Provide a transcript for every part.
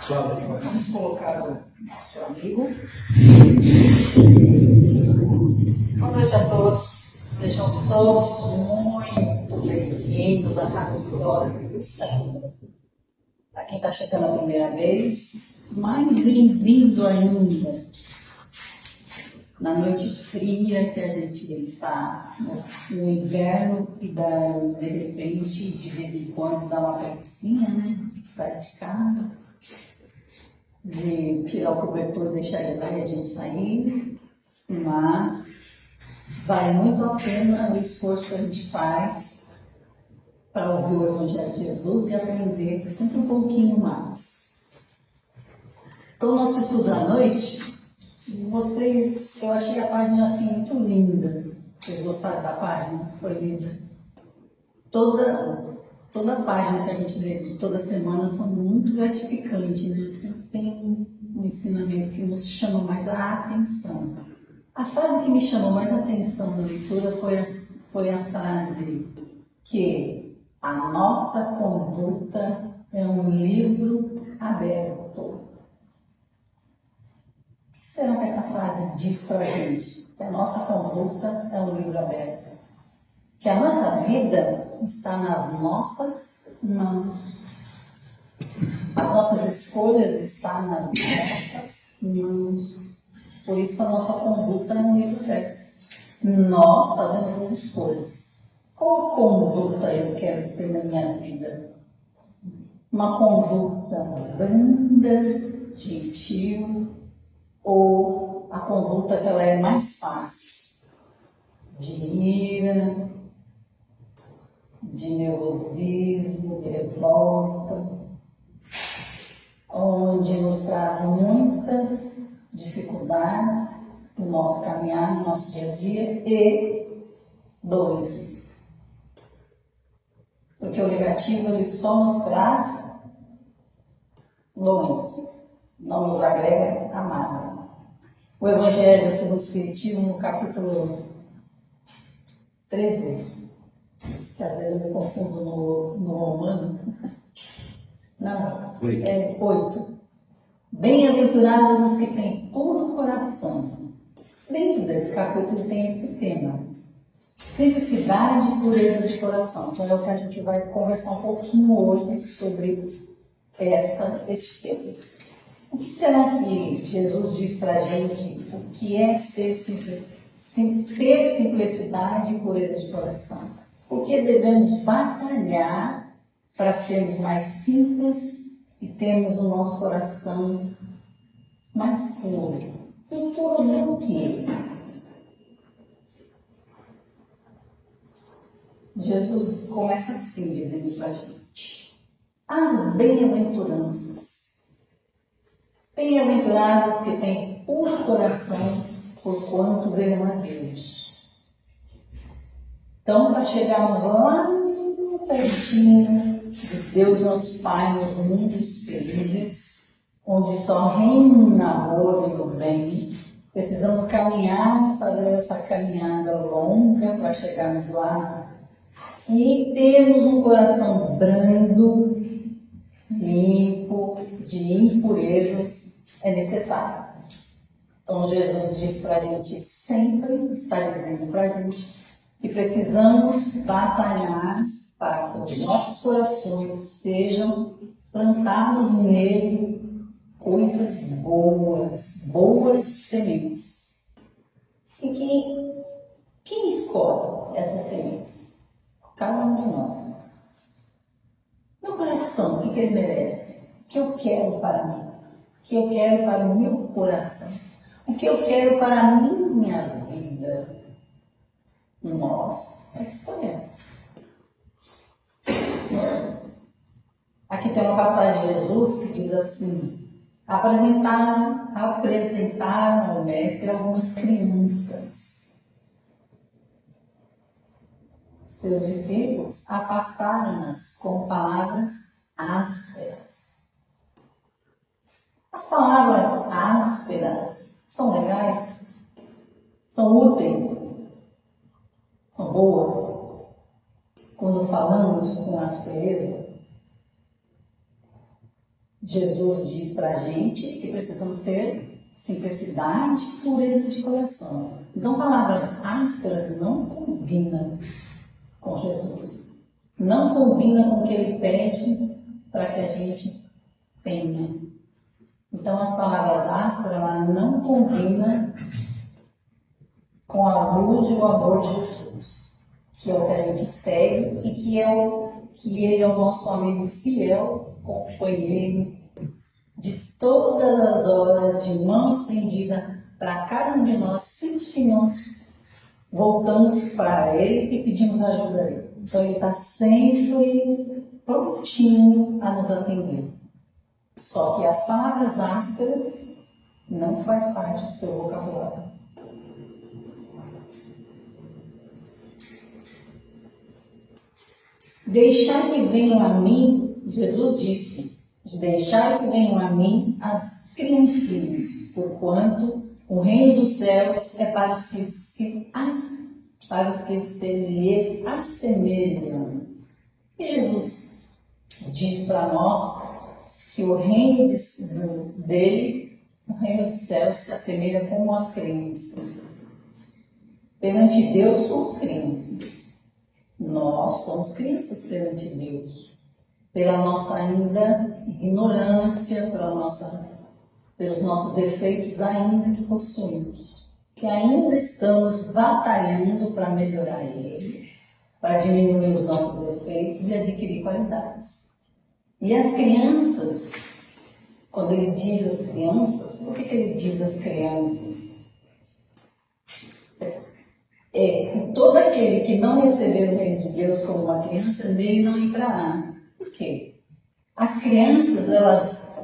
Vamos colocar o nosso amigo. Boa noite a todos. Sejam todos muito bem-vindos à Casa de Glória do Senhor. Para quem está chegando a primeira vez, mais bem-vindo ainda. Na noite fria que a gente está no inverno e de repente, de vez em quando, dá uma preguicinha, né? Sai de casa, de tirar o cobertor, deixar ele lá e a gente sair, mas vale muito a pena o esforço que a gente faz para ouvir o Evangelho de Jesus e aprender sempre um pouquinho mais. Então, nosso estudo à noite, eu achei a página assim muito linda. Vocês gostaram da página? Foi linda. Toda a página que a gente lê de toda semana são muito gratificantes, né? Sempre tem um ensinamento que nos chama mais a atenção. A frase que me chamou mais a atenção na leitura foi a frase que a nossa conduta é um livro aberto. O que será que essa frase diz para a gente? Que a nossa conduta é um livro aberto. Que a nossa vida está nas nossas mãos. As nossas escolhas estão nas nossas mãos. Por isso a nossa conduta é um livro aberto. Nós fazemos as escolhas. Qual conduta eu quero ter na minha vida? Uma conduta branda, gentil, ou a conduta que ela é mais fácil? De ira, de nervosismo, de revolta, onde nos traz muitas dificuldades no nosso caminhar, no nosso dia a dia e doenças. Porque o negativo ele só nos traz doenças, não nos agrega a nada. O Evangelho segundo o Espiritismo, no capítulo 13, que às vezes eu me confundo no romano. Não, 8. Bem-aventurados os que têm puro coração. Dentro desse capítulo tem esse tema. Simplicidade e pureza de coração. Então é o que a gente vai conversar um pouquinho hoje sobre esse tema. O que será que Jesus diz para a gente? O que é ter simplicidade e pureza de coração? Por que devemos batalhar para sermos mais simples e termos o nosso coração mais puro? E puro do quê? Jesus começa assim, dizendo para a gente: as bem-aventuranças. Bem-aventurados que têm puro coração, porquanto verão a Deus. Então, para chegarmos lá no pertinho de Deus, nosso Pai, nos mundos felizes, onde só reina amor e o bem, precisamos caminhar, fazer essa caminhada longa para chegarmos lá e termos um coração brando, limpo, de impurezas, é necessário. Então Jesus diz para a gente, sempre está dizendo para a gente, que precisamos batalhar para que os nossos corações sejam plantados nele coisas boas sementes. E quem escolhe essas sementes? Cada um de nós. Meu coração, o que ele merece? O que eu quero para mim? O que eu quero para o meu coração? O que eu quero para a minha vida? Nós é que escolhemos. Aqui tem uma passagem de Jesus que diz assim: apresentaram ao mestre algumas crianças. Seus discípulos afastaram-nas com palavras ásperas. As palavras ásperas são legais? São úteis? São boas? Quando falamos com aspereza? Jesus diz para a gente que precisamos ter simplicidade e pureza de coração. Então, palavras ásperas não combinam com Jesus. Não combina com o que ele pede para que a gente tenha. Então, as palavras ásperas ela não combinam com a luz e o amor de Jesus, que é o que a gente segue e que ele é o nosso amigo fiel, companheiro de todas as horas, de mão estendida para cada um de nós, sempre que nós voltamos para ele e pedimos ajuda a ele. Então, ele está sempre prontinho a nos atender. Só que as palavras ásperas não faz parte do seu vocabulário. Deixai que venham a mim, Jesus disse, deixai que venham a mim as criancinhas, porquanto o reino dos céus é para os que se lhes assemelham. E Jesus diz para nós que o reino dele, o reino dos céus, se assemelha como as crianças. Perante Deus somos crianças. Nós somos crianças perante Deus. Pela nossa ainda ignorância, pelos nossos defeitos ainda que possuímos. Que ainda estamos batalhando para melhorar eles, para diminuir os nossos defeitos e adquirir qualidades. E as crianças, quando ele diz as crianças, por que ele diz as crianças? Todo aquele que não receber o reino de Deus como uma criança, nele não entrará. Por quê? As crianças, elas,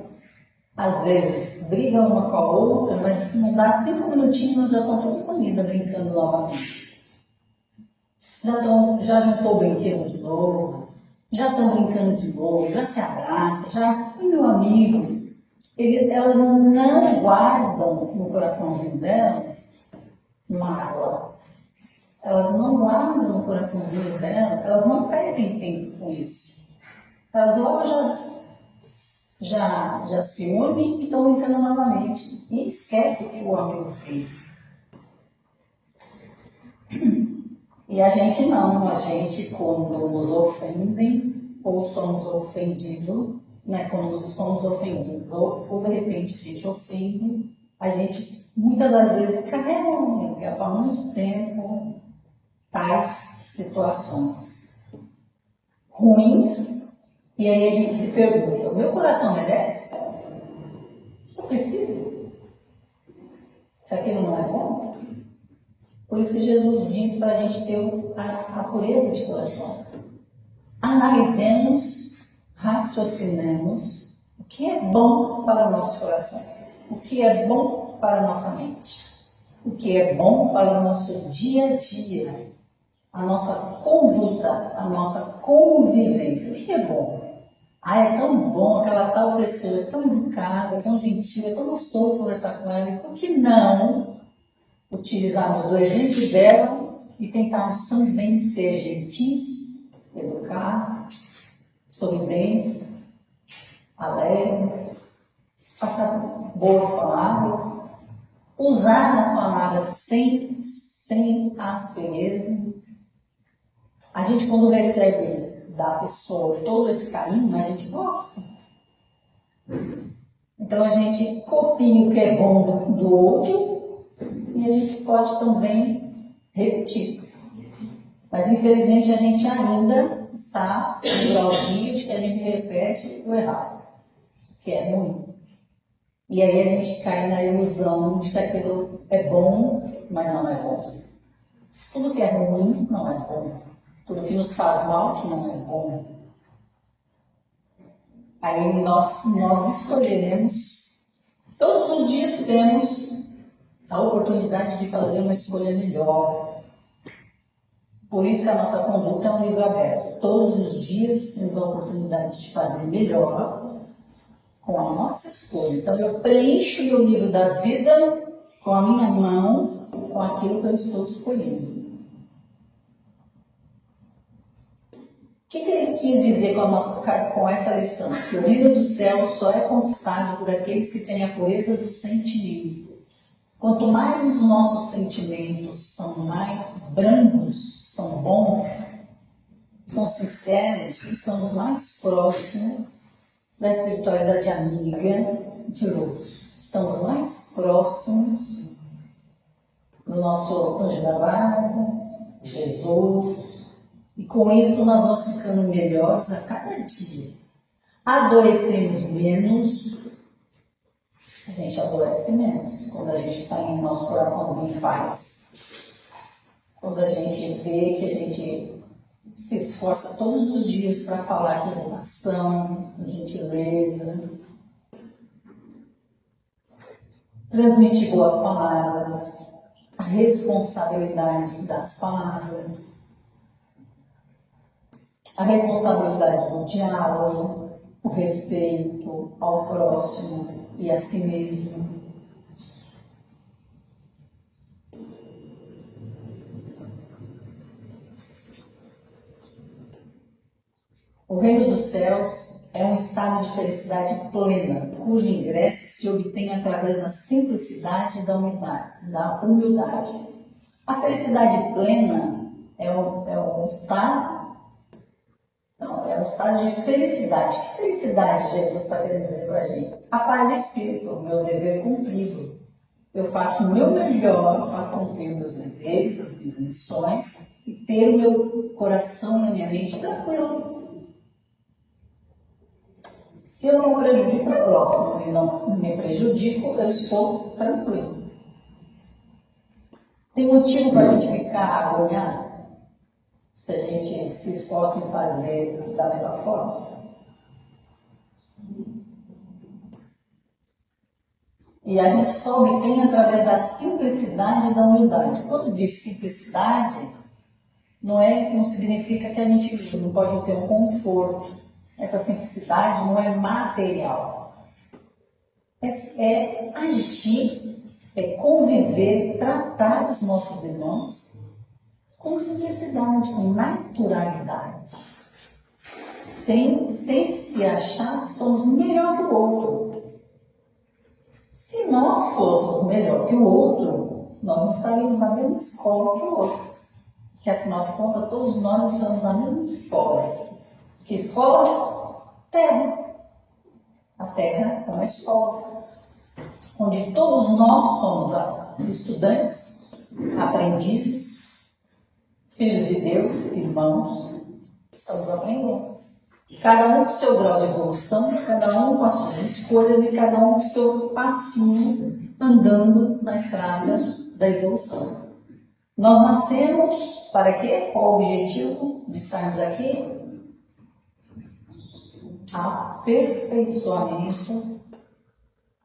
às vezes, brigam uma com a outra, mas não dá 5 minutinhos, já estão toda família brincando novamente. Já juntou o brinquedo de novo, já estão brincando de novo, já se abraçam, já, meu amigo, elas não guardam no coraçãozinho delas mágoas. Elas não guardam no coraçãozinho delas, elas não perdem tempo com isso. Elas logo já se unem e estão brincando novamente. E esquece o que o amigo fez. E a gente não, a gente quando nos ofendem, ou somos ofendidos, né, quando somos ofendidos, ou de repente a gente ofende, a gente muitas das vezes carrega para muito tempo tais situações ruins, e aí a gente se pergunta, o meu coração merece? Eu preciso? Se aquilo não é bom? Por isso que Jesus diz para a gente ter a pureza de coração. Analisemos, raciocinemos o que é bom para o nosso coração, o que é bom para a nossa mente, o que é bom para o nosso dia a dia, a nossa conduta, a nossa convivência. O que é bom? É tão bom aquela tal pessoa, é tão educada, é tão gentil, é tão gostoso conversar com ela. Por que não utilizarmos do exemplo dela e tentarmos também ser gentis, educados, sorridentes, alegres, passar boas palavras, usar as palavras sem aspereza. A gente, quando recebe da pessoa todo esse carinho, a gente gosta. Então, a gente copia o que é bom do outro e a gente pode também repetir. Mas, infelizmente, a gente ainda está no grauzinho de que a gente repete o errado, que é ruim. E aí a gente cai na ilusão de que aquilo é bom, mas não é bom. Tudo que é ruim não é bom. Tudo que nos faz mal, que não é bom. Aí nós escolheremos, todos os dias temos a oportunidade de fazer uma escolha melhor. Por isso que a nossa conduta é um livro aberto. Todos os dias temos a oportunidade de fazer melhor com a nossa escolha. Então eu preencho meu livro da vida com a minha mão, com aquilo que eu estou escolhendo. que ele quis dizer com essa lição? Que o reino dos céus só é conquistado por aqueles que têm a pureza do sentimento. Quanto mais os nossos sentimentos são mais brandos, são bons, são sinceros, estamos mais próximos da espiritualidade amiga de luz. Estamos mais próximos do nosso anjo da guarda, Jesus. E com isso nós vamos ficando melhores a cada dia. Adoecemos menos, a gente adoece menos quando a gente está em nosso coraçãozinho em paz. Quando a gente vê que a gente se esforça todos os dias para falar com educação, com gentileza, transmitir boas palavras, a responsabilidade das palavras, a responsabilidade do diálogo, o respeito ao próximo e a si mesmo. O reino dos céus é um estado de felicidade plena, cujo ingresso se obtém através da simplicidade e da humildade. A felicidade plena é um estado de felicidade. Que felicidade Jesus está querendo dizer para a gente? A paz de espírito, o meu dever cumprido. Eu faço o meu melhor para cumprir meus deveres, as minhas missões e ter o meu coração e a minha mente tranquilo. Se eu não prejudico o próximo e não me prejudico, eu estou tranquilo. Tem motivo para a gente ficar agoniado? Se a gente se esforça em fazer da melhor forma. E a gente só obtém através da simplicidade e da humildade. Quando diz simplicidade, não significa que a gente não pode ter um conforto. Essa simplicidade não é material. É agir, é conviver, tratar os nossos irmãos com simplicidade, com naturalidade. Sem se achar que somos melhor que o outro. Se nós fôssemos melhor que o outro, nós não estaríamos na mesma escola que o outro. Porque, afinal de contas, todos nós estamos na mesma escola. Que escola? Terra. A Terra é uma escola. Onde todos nós somos estudantes, aprendizes, filhos de Deus, irmãos. Estamos aprendendo. Cada um com seu grau de evolução, cada um com as suas escolhas e cada um com seu passinho andando na estrada da evolução. Nós nascemos para quê? Qual o objetivo de estarmos aqui? Aperfeiçoamento,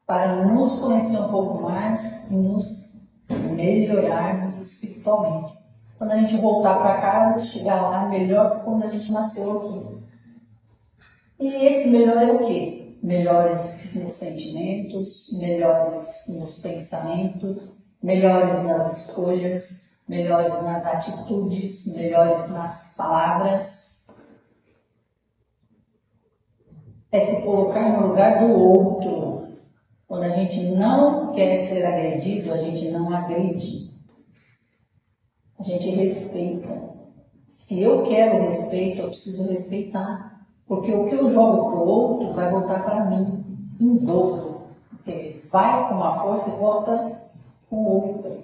para nos conhecer um pouco mais e nos melhorarmos espiritualmente. Quando a gente voltar para casa, chegar lá melhor que quando a gente nasceu aqui. E esse melhor é o quê? Melhores nos sentimentos, melhores nos pensamentos, melhores nas escolhas, melhores nas atitudes, melhores nas palavras. É se colocar no lugar do outro. Quando a gente não quer ser agredido, a gente não agride. A gente respeita. Se eu quero respeito, eu preciso respeitar. Porque o que eu jogo para o outro vai voltar para mim em dobro. Porque ele vai com uma força e volta com outra.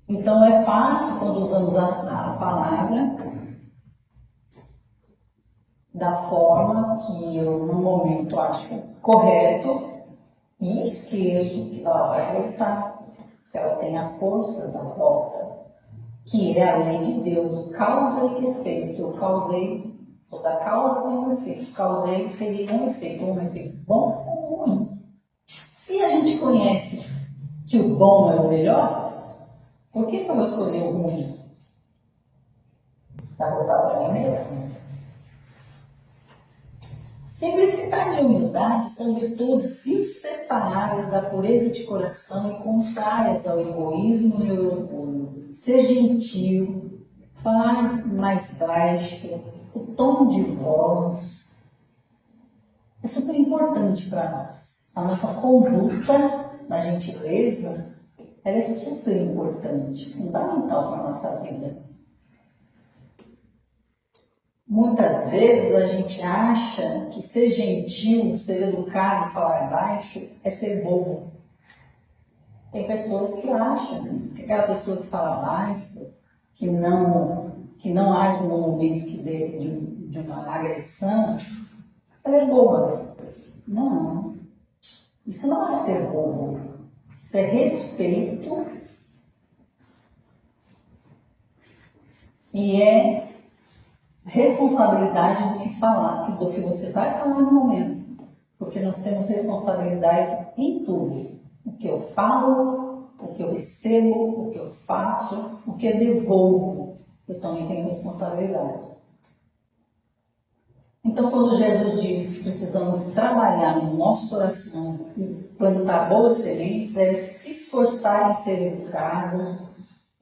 Então é fácil quando usamos a palavra da forma que eu no momento acho correto e esqueço que ela vai voltar. Que ela tem a força da volta. Que é a lei de Deus, causa e efeito. Eu causei, toda causa tem um efeito. Causei, teria um efeito bom ou ruim. Se a gente conhece que o bom é o melhor, por que eu vou escolher o ruim? Vai voltar para mim mesmo. Simplicidade e humildade são virtudes inseparáveis da pureza de coração e contrárias ao egoísmo e ao orgulho. Ser gentil, falar mais baixo, o tom de voz, é super importante para nós. A nossa conduta na gentileza, ela é super importante, fundamental para a nossa vida. Muitas vezes a gente acha que ser gentil, ser educado e falar baixo é ser bobo. Tem pessoas que acham que aquela pessoa que fala baixo, que não age no momento de uma agressão, ela é boba. Não, isso não é ser bobo. Isso é respeito e é responsabilidade do que falar, do que você vai falar no momento. Porque nós temos responsabilidade em tudo. O que eu falo, o que eu recebo, o que eu faço, o que eu devolvo. Eu também tenho responsabilidade. Então, quando Jesus diz que precisamos trabalhar no nosso coração e plantar boas sementes, é se esforçar em ser educado,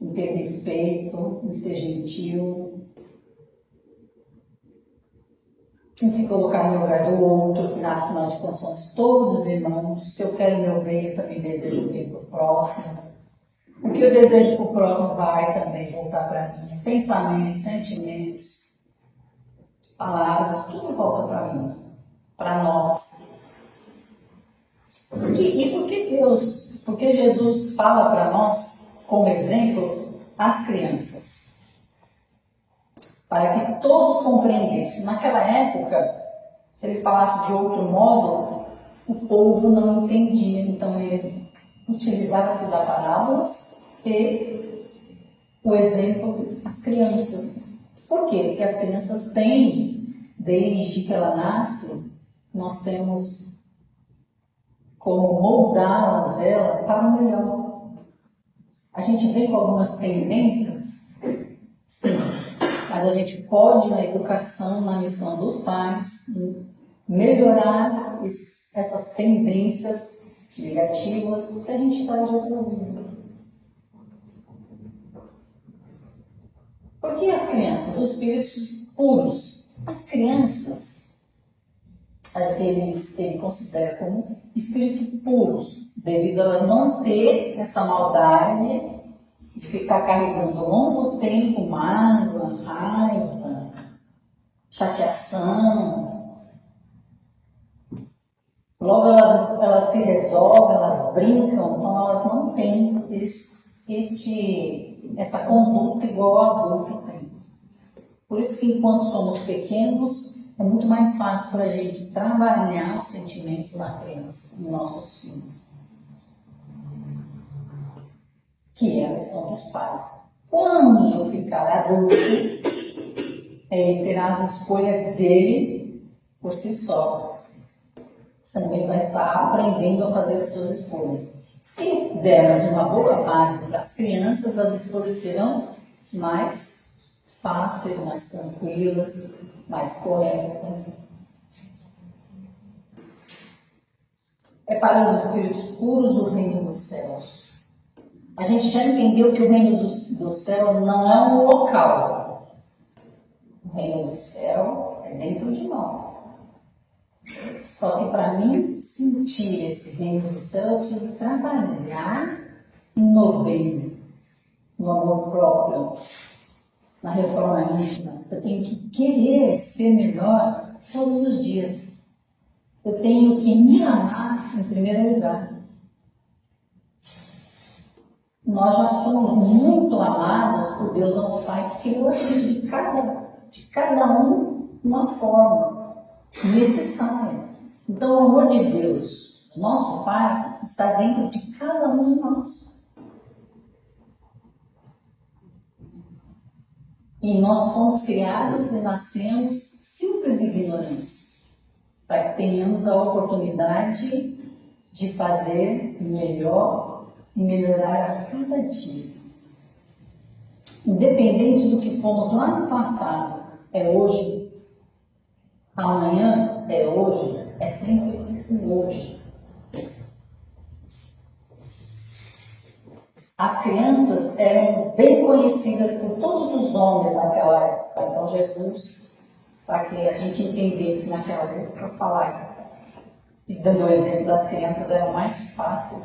em ter respeito, em ser gentil, em se colocar no lugar do outro, que afinal de contas somos todos irmãos. Se eu quero meu bem, eu também desejo o bem para o próximo. O que eu desejo para o próximo vai também voltar para mim. Pensamentos, sentimentos, palavras, tudo volta para mim, para nós. Por que Jesus fala para nós, como exemplo, as crianças? Para que todos compreendessem. Naquela época, se ele falasse de outro modo, o povo não entendia. Então ele utilizava-se das parábolas e o exemplo das crianças. Por quê? Porque as crianças têm, desde que ela nasce, nós temos como moldá-las para o melhor. A gente vem com algumas tendências, sim, mas a gente pode, na educação, na missão dos pais, melhorar essas tendências negativas que a gente traz de outras vidas. Por que as crianças? Os espíritos puros. As crianças, ele considera como espíritos puros, devido a elas não ter essa maldade de ficar carregando longo tempo mágoa, raiva, chateação. Logo elas se resolvem, elas brincam, então elas não têm essa conduta igual o adulto tem. Por isso que enquanto somos pequenos, é muito mais fácil para a gente trabalhar os sentimentos na criança, nos nossos filhos. Que é a missão dos pais. Quando eu ficar adulto, ele terá as escolhas dele por si só. Também vai estar aprendendo a fazer as suas escolhas. Se dermos uma boa base para as crianças, as escolhas serão mais fáceis, mais tranquilas, mais corretas. É para os espíritos puros o reino dos céus. A gente já entendeu que o reino do céu não é um local. O reino do céu é dentro de nós. Só que para mim sentir esse reino do céu, eu preciso trabalhar no bem, no amor próprio, na reforma íntima. Eu tenho que querer ser melhor todos os dias. Eu tenho que me amar em primeiro lugar. Nós já somos muito amados por Deus, nosso Pai, que criou a gente de cada um uma forma necessária. Então, o amor de Deus, nosso Pai, está dentro de cada um de nós. E nós fomos criados e nascemos simples e ignorantes, para que tenhamos a oportunidade de fazer melhor e melhorar a cada dia. Independente do que fomos lá no passado, é hoje. Amanhã é hoje, é sempre o hoje. As crianças eram bem conhecidas por todos os homens naquela época. Então, Jesus, para que a gente entendesse naquela época, falar, e dando o exemplo das crianças, era mais fácil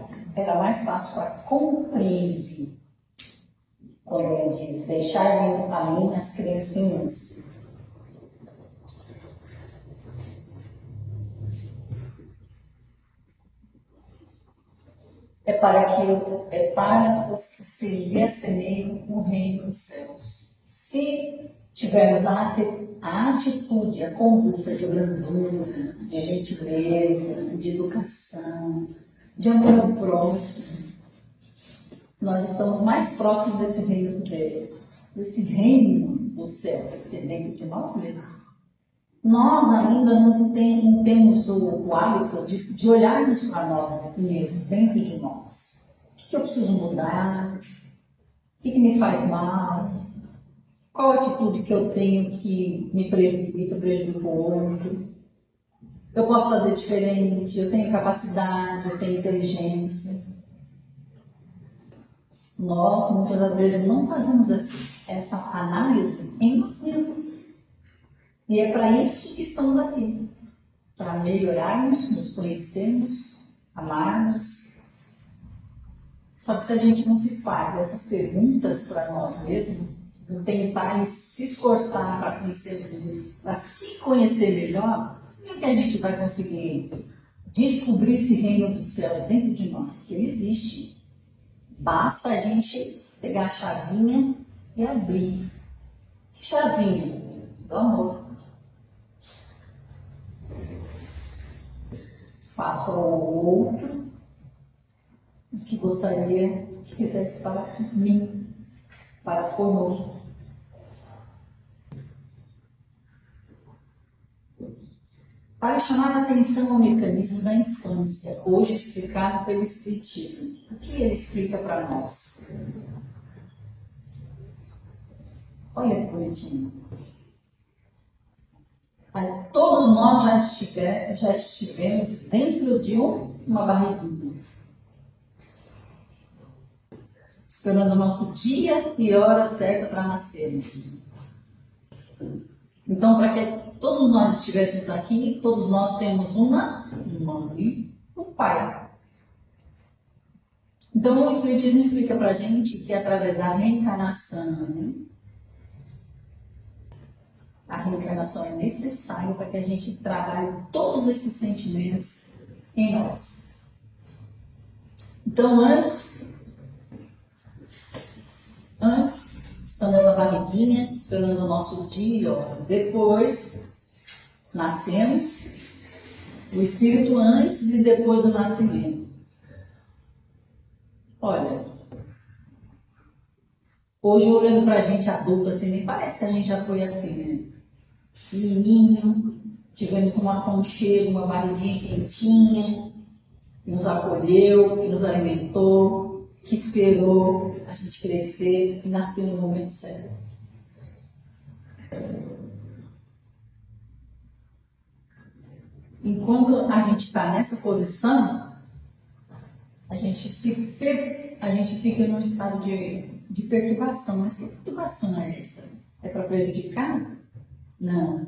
para compreender. Quando ele diz, deixar vir a mim as criancinhas. É para os que se lhe assemeiam no reino dos céus. Se tivermos a atitude, a conduta de brandura, de gentileza, de educação, de amor ao próximo, nós estamos mais próximos desse reino de Deus, desse reino dos céus, que é dentro de nós mesmos. Nós ainda não temos o hábito de olharmos para nós mesmos, dentro de nós. O que eu preciso mudar? O que me faz mal? Qual a atitude que eu tenho que me prejudica o outro? Eu posso fazer diferente, eu tenho capacidade, eu tenho inteligência. Nós, muitas das vezes, não fazemos essa análise em nós mesmos. E é para isso que estamos aqui. Para melhorarmos, nos conhecermos, amarmos. Só que se a gente não se faz essas perguntas para nós mesmos, não tentar se esforçar para conhecer, para se conhecer melhor, como é que a gente vai conseguir descobrir esse reino do céu dentro de nós? Que ele existe. Basta a gente pegar a chavinha e abrir. Que chavinha? Do amor. Faço ao outro o que gostaria que fizesse para mim, para conosco. Para chamar a atenção ao mecanismo da infância, hoje explicado pelo Espiritismo. O que ele explica para nós? Olha que bonitinho. Todos nós já estivemos dentro de uma barriguinha, esperando o nosso dia e hora certa para nascermos. Então, para que todos nós estivéssemos aqui, todos nós temos uma mãe e um pai. Então, o Espiritismo explica para a gente que através da reencarnação, a reencarnação é necessária para que a gente trabalhe todos esses sentimentos em nós. Então, antes estamos na barriguinha, esperando o nosso dia. Depois, nascemos, o espírito antes e depois do nascimento. Olha, hoje olhando pra gente adulto assim, nem parece que a gente já foi assim, né? Menininho, tivemos um aconchego, uma barriguinha quentinha, que nos acolheu, que nos alimentou, que esperou a gente crescer e nascer no momento certo. Enquanto a gente está nessa posição, a gente fica num estado de perturbação. Mas que perturbação é essa? É para prejudicar? Não.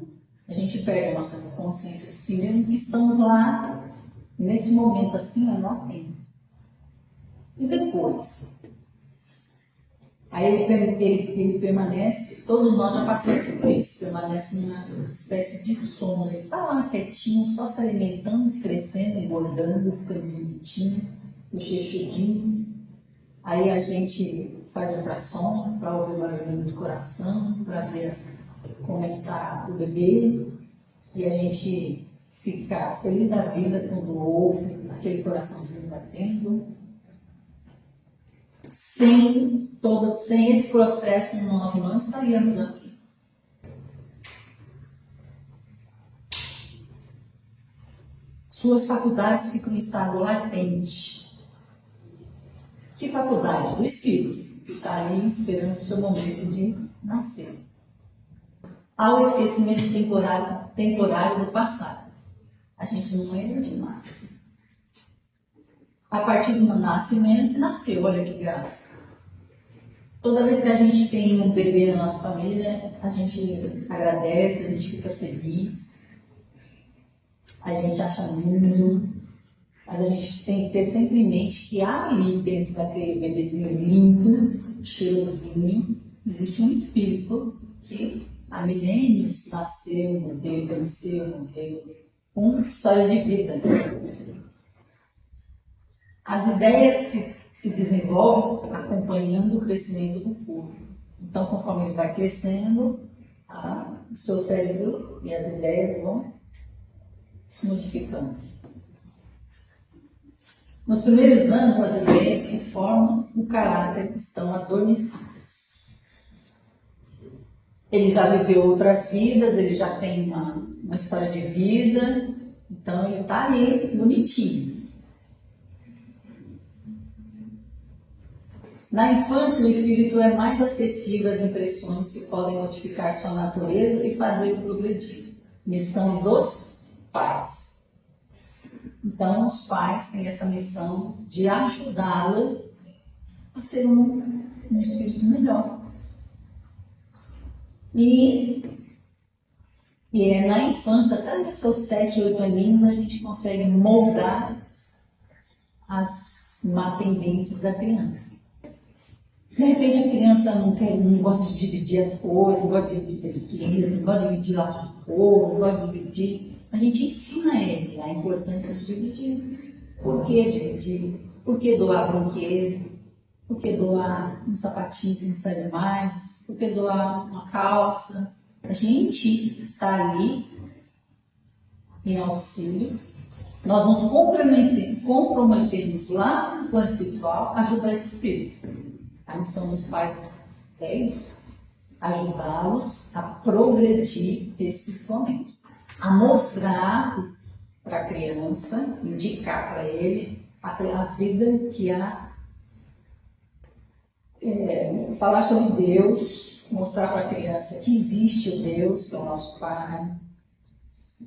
A gente perde a nossa consciência de si mesmo que estamos lá, nesse momento assim, não atento. E depois? Aí ele permanece, todos nós já passamos por isso, permanece numa espécie de sono. Ele está lá quietinho, só se alimentando, crescendo, engordando, ficando bonitinho, bochechudinho. Aí a gente faz ultrassom para ouvir o barulhinho do coração, para ver como é que está o bebê. E a gente fica feliz da vida quando ouve aquele coraçãozinho batendo. Sem esse processo, nós não estaríamos aqui. Suas faculdades ficam em estado latente. Que faculdade? Do espírito, que está ali esperando o seu momento de nascer. Há o esquecimento temporário do passado. A gente não lembra de nada. A partir do nascimento, nasceu, olha que graça. Toda vez que a gente tem um bebê na nossa família, a gente agradece, a gente fica feliz, a gente acha lindo, mas a gente tem que ter sempre em mente que ali dentro daquele bebezinho lindo, cheirosinho, existe um espírito que há milênios nasceu, morreu, cresceu, morreu, com história de vida. As ideias se desenvolvem acompanhando o crescimento do corpo. Então, conforme ele vai crescendo, o seu cérebro e as ideias vão se modificando. Nos primeiros anos, as ideias que formam o caráter estão adormecidas. Ele já viveu outras vidas, ele já tem uma história de vida, então ele está ali bonitinho. Na infância, o espírito é mais acessível às impressões que podem modificar sua natureza e fazê-lo progredir. Missão dos pais. Então, os pais têm essa missão de ajudá-lo a ser um espírito melhor. E é na infância, até nos seus 7, 8 aninhos, a gente consegue moldar as má tendências da criança. De repente a criança não gosta de dividir as coisas, não gosta de dividir brinquedo, não gosta de dividir lápis de cor, não gosta de dividir. A gente ensina ele a importância de dividir. Por que dividir? Por que doar brinquedo? Por que doar um sapatinho que não serve mais? Por que doar uma calça? A gente está ali em auxílio. Nós nos comprometemos lá no plano espiritual a ajudar esse espírito. A missão dos pais é isso, ajudá-los a progredir espiritualmente, a mostrar para a criança, indicar para ele a vida que há, falar sobre Deus, mostrar para a criança que existe o Deus, que é o nosso Pai,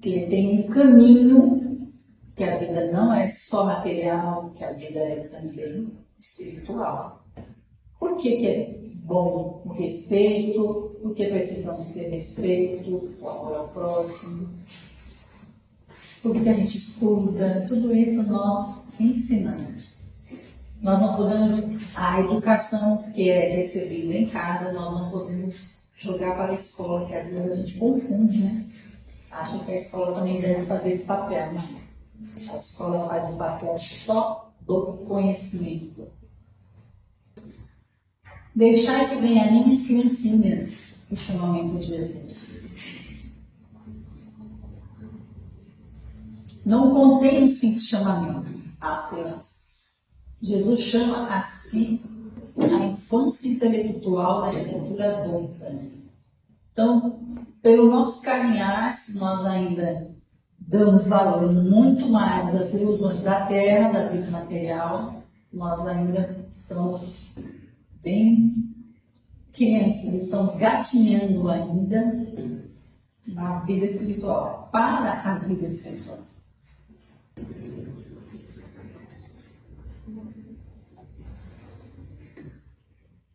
que ele tem um caminho, que a vida não é só material, que a vida é também espiritual. Por que é bom o respeito? Por que precisamos ter respeito, o amor ao próximo? Por que a gente estuda? Tudo isso nós ensinamos. Nós não podemos, a educação que é recebida em casa, nós não podemos jogar para a escola, que às vezes a gente confunde, né? Acha que a escola também deve fazer esse papel, né? A escola faz o papel só do conhecimento. Deixar que venha a minhas criancinhas, o chamamento de Jesus. Não contém um simples chamamento às crianças. Jesus chama a si a infância intelectual da criatura adulta. Então, pelo nosso caminhar, se nós ainda damos valor muito mais às ilusões da terra, da vida material, nós ainda estamos bem crianças, estamos gatinhando ainda na vida espiritual, para a vida espiritual.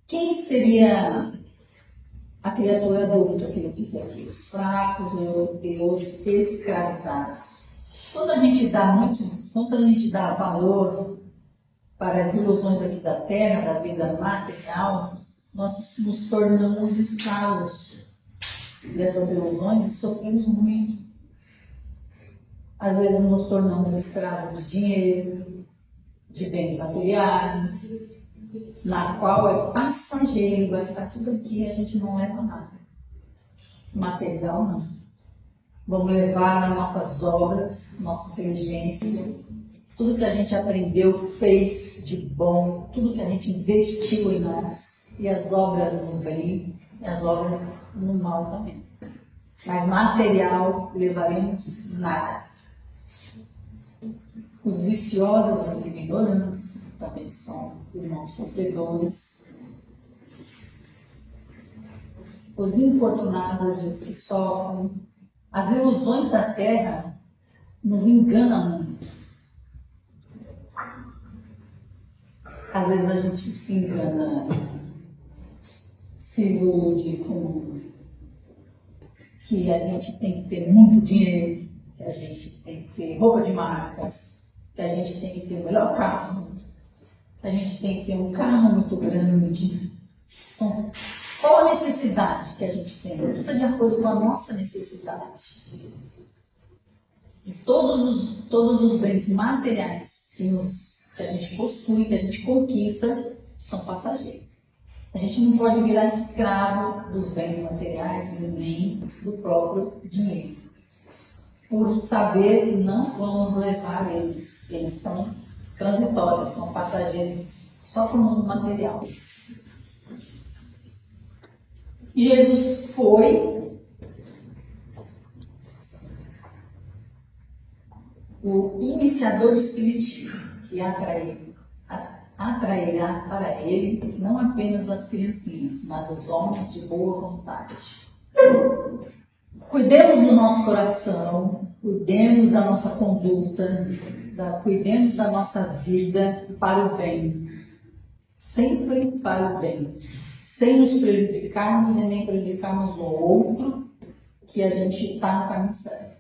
Quem seria a criatura adulta que ele diz aqui? Os fracos e os escravizados. Quando a gente dá valor para as ilusões aqui da terra, da vida material, nós nos tornamos escravos dessas ilusões e sofremos muito. Às vezes nos tornamos escravos de dinheiro, de bens materiais, na qual é passageiro, vai ficar tudo aqui e a gente não leva nada. Material não. Vamos levar as nossas obras, nossa inteligência, tudo que a gente aprendeu, fez de bom, tudo que a gente investiu em nós, e as obras no bem, e as obras no mal também. Mas material levaremos nada. Os viciosos, os ignorantes, também são irmãos sofredores. Os infortunados, os que sofrem. As ilusões da terra nos enganam muito. Às vezes a gente se engana se ilude com que a gente tem que ter muito dinheiro, que a gente tem que ter roupa de marca, que a gente tem que ter o melhor carro, que a gente tem que ter um carro muito grande. Qual a necessidade que a gente tem? Tudo de acordo com a nossa necessidade. E todos os bens materiais que a gente possui, que a gente conquista, são passageiros. A gente não pode virar escravo dos bens materiais e nem do próprio dinheiro. Por saber que não vamos levar eles. Eles são transitórios, são passageiros só para o mundo material. Jesus foi o iniciador do espiritismo, que atrairá para ele não apenas as criancinhas, mas os homens de boa vontade. Cuidemos do nosso coração, cuidemos da nossa conduta, cuidemos da nossa vida para o bem, sempre para o bem, sem nos prejudicarmos e nem prejudicarmos o outro, que a gente está no caminho certo.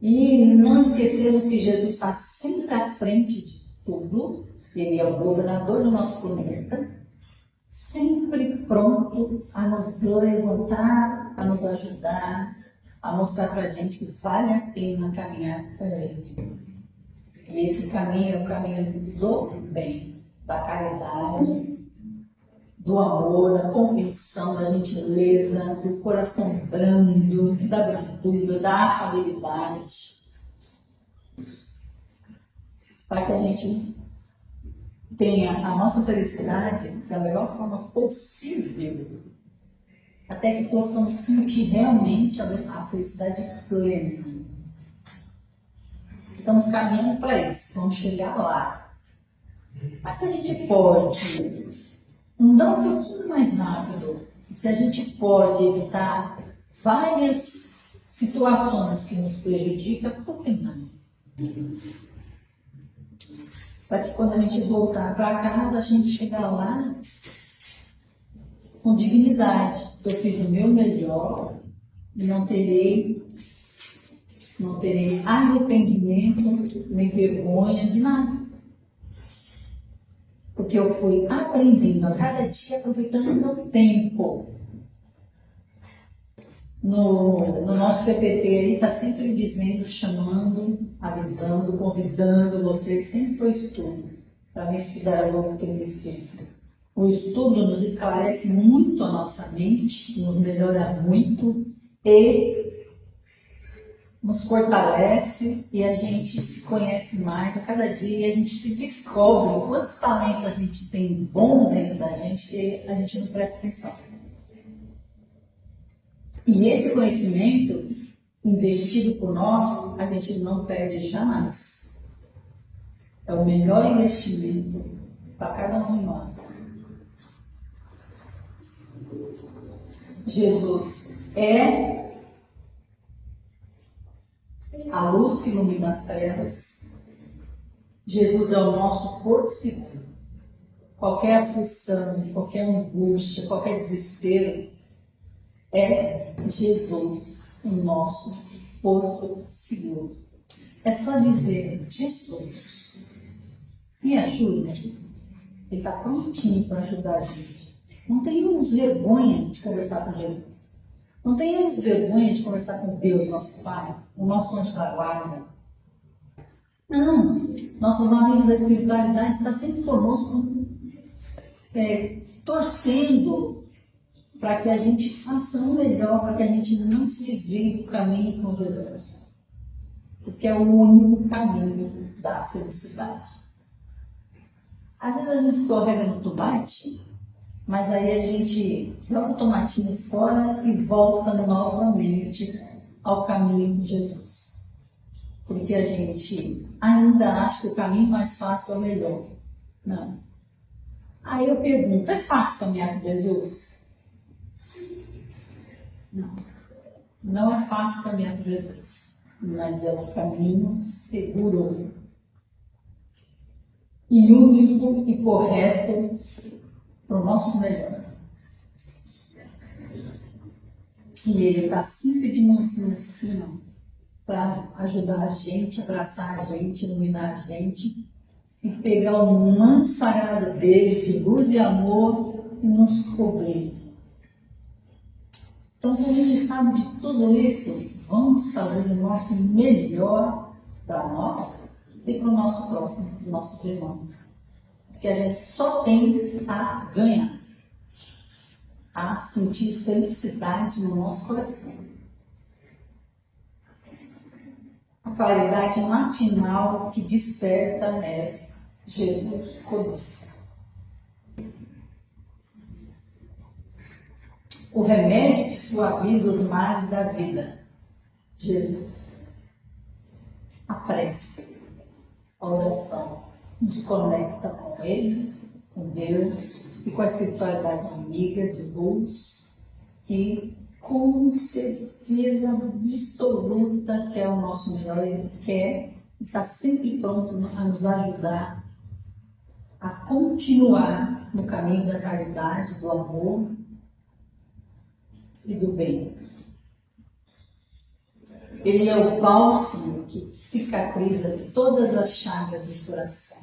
E não esquecemos que Jesus está sempre à frente de tudo. Ele é o governador do nosso planeta, sempre pronto a nos levantar, a nos ajudar, a mostrar para a gente que vale a pena caminhar com ele. E esse caminho é o caminho do bem, da caridade, do amor, da compreensão, da gentileza, do coração brando, da brandura, da afabilidade. Para que a gente tenha a nossa felicidade da melhor forma possível, até que possamos sentir realmente a felicidade plena. Estamos caminhando para isso, vamos chegar lá. Mas se a gente pode andar um pouquinho mais rápido, se a gente pode evitar várias situações que nos prejudicam, por que não? Para que quando a gente voltar para casa, a gente chegar lá com dignidade. Eu fiz o meu melhor e não terei arrependimento, nem vergonha de nada. Porque eu fui aprendendo a cada dia, aproveitando o meu tempo. No nosso PPT aí está sempre dizendo, chamando, avisando, convidando vocês sempre para o estudo, para me estudar o novo tempo espírito. O estudo nos esclarece muito a nossa mente, nos melhora muito e nos fortalece e a gente se conhece mais. A cada dia a gente se descobre quantos talentos a gente tem bom dentro da gente que a gente não presta atenção. E esse conhecimento investido por nós, a gente não perde jamais. É o melhor investimento para cada um de nós. Jesus é a luz que ilumina as trevas. Jesus é o nosso porto seguro. Qualquer aflição, qualquer angústia, qualquer desespero, é Jesus o nosso porto seguro. É só dizer, Jesus, me ajuda. Ele está prontinho para ajudar a gente. Não tenhamos vergonha de conversar com Jesus. Não tenhamos vergonha de conversar com Deus, nosso Pai, o nosso anjo da guarda. Não, nossos amigos da espiritualidade estão sempre conosco, torcendo para que a gente faça o melhor, para que a gente não se desvie do caminho com Jesus. Porque é o único caminho da felicidade. Às vezes a gente escorrega no tomate, mas aí a gente joga o tomatinho fora e volta novamente ao caminho com Jesus. Porque a gente ainda acha que o caminho mais fácil é o melhor. Não. Aí eu pergunto, é fácil caminhar com Jesus? Não. Não é fácil caminhar com Jesus, mas é um caminho seguro e único e correto para o nosso melhor. que Ele está sempre de mãozinha assim, para ajudar a gente, abraçar a gente, iluminar a gente e pegar o manto sagrado dele de luz e amor e nos cobrir. Então, se a gente sabe de tudo isso, vamos fazer o nosso melhor para nós e para o nosso próximo, para os nossos irmãos. Porque a gente só tem a ganhar, a sentir felicidade no nosso coração. A claridade matinal que desperta Jesus codifica. O remédio que suaviza os males da vida, Jesus. A prece, a oração, nos conecta com Ele, com Deus e com a espiritualidade amiga de luz e com certeza absoluta que é o nosso melhor. Ele quer, está sempre pronto a nos ajudar a continuar no caminho da caridade, do amor e do bem. Ele é o bálsamo que cicatriza todas as chagas do coração.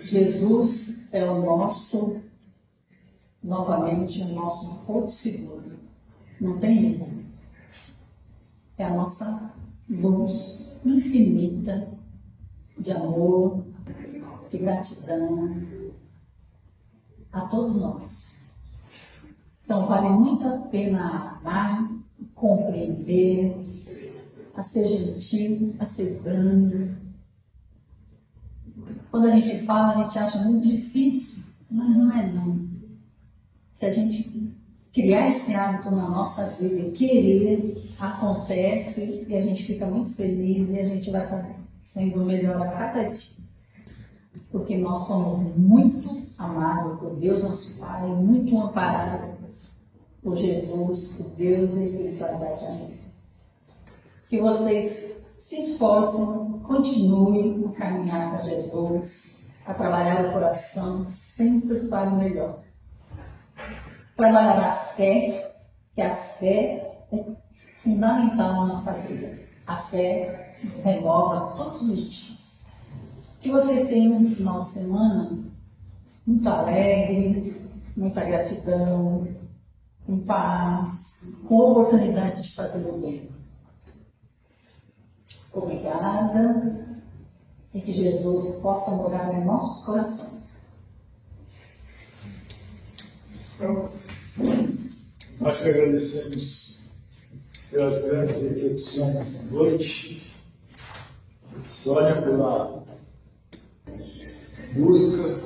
Jesus é o nosso, novamente, o nosso porto seguro. Não tem erro. É a nossa luz infinita de amor, de gratidão a todos nós. Então, vale muito a pena amar, compreender, a ser gentil, a ser brando. Quando a gente fala, a gente acha muito difícil, mas não é não. Se a gente criar esse hábito na nossa vida e querer, acontece e a gente fica muito feliz e a gente vai sendo melhor a cada dia. Porque nós somos muito amados por Deus, nosso Pai, muito amparados por Jesus, por Deus e a espiritualidade amiga. Que vocês se esforcem, continuem a caminhar para Jesus, a trabalhar o coração sempre para o melhor. Trabalhar a fé, que a fé é fundamental na nossa vida. A fé nos renova todos os dias. Que vocês tenham um final de semana muito alegre, muita gratidão, com paz, com oportunidade de fazer o bem. Obrigada e que Jesus possa morar em nossos corações. Nós que agradecemos pelas grandes reflexões nessa noite, Sônia pela busca